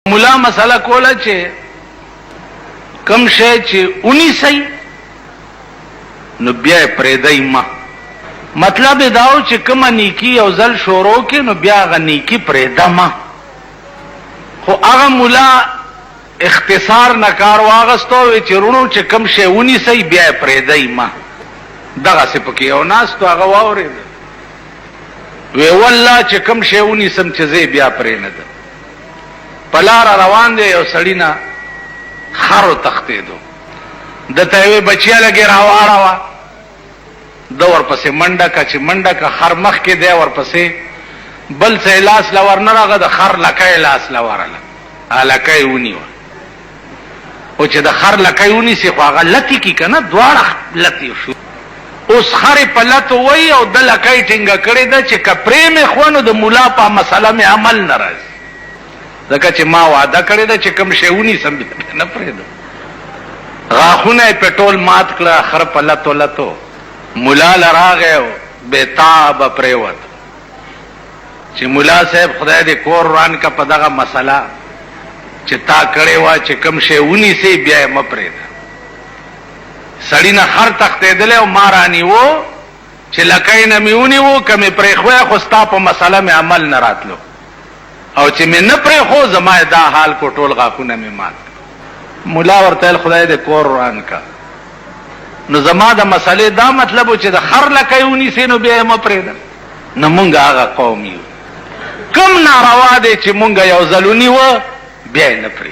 مولا مسله کوله چې کم شی چې 19 نو بیا پرېدای ما مطلب داو چې کومه نیکی او ځل شروع کې نو بیا غ نیکی پرېدا ما خو هغه مولا اختصار نکار واغستو چې رونو چې کم شی 19 بیا پرېدای ما دغه سپکې او ناس تو هغه واورید وی والله چې کم شی 19 چې زه بیا پرې نه ده پلار روان دی یو سړی نه خارو تختیدو د ته بچیا لګي راواړه د ورپسې منډه کا چې منډه کا خر مخ کې دی ورپسې بل څه لاس لور نه راغه د خر لکای لاس لورله الکای ونی او چې د خر لکای ونی سي خو هغه لتی کی کنه دواړه لتی شو اوس خر په لته وای او د لکای ټینګه کړی دا چې کپرې مې خوانو د مولا په مسله مې عمل ناراض ځکه چې ما وعده کړی دا چې کوم شیونی سم نه پرېدم غاخونه پټول مات کړه خر په لته لته مولا لراغه بیتاب پریوت چې مولا صاحب خدای دې کور روان کا په دغه مسله چې تا کړي وا چې کوم شیونی سي بیا م پرېد سړی نه خر تختې دل او مارانی وو چې لکای نه میونی وو کمه پرې خو خو ستا په مسله مې عمل نه راتلو او چې مې نه پرې خو زما دا حال کو ټول غاخونه مې مات مولا ورته خدای دې کور روان کا نو زما د مسلې دا مطلب چې د خر لکایونی سينو بیا م پرې ده نو مونږ هغه قوم یو کم ناروا دي چې مونږ یو ځلونی و بیا نه پرې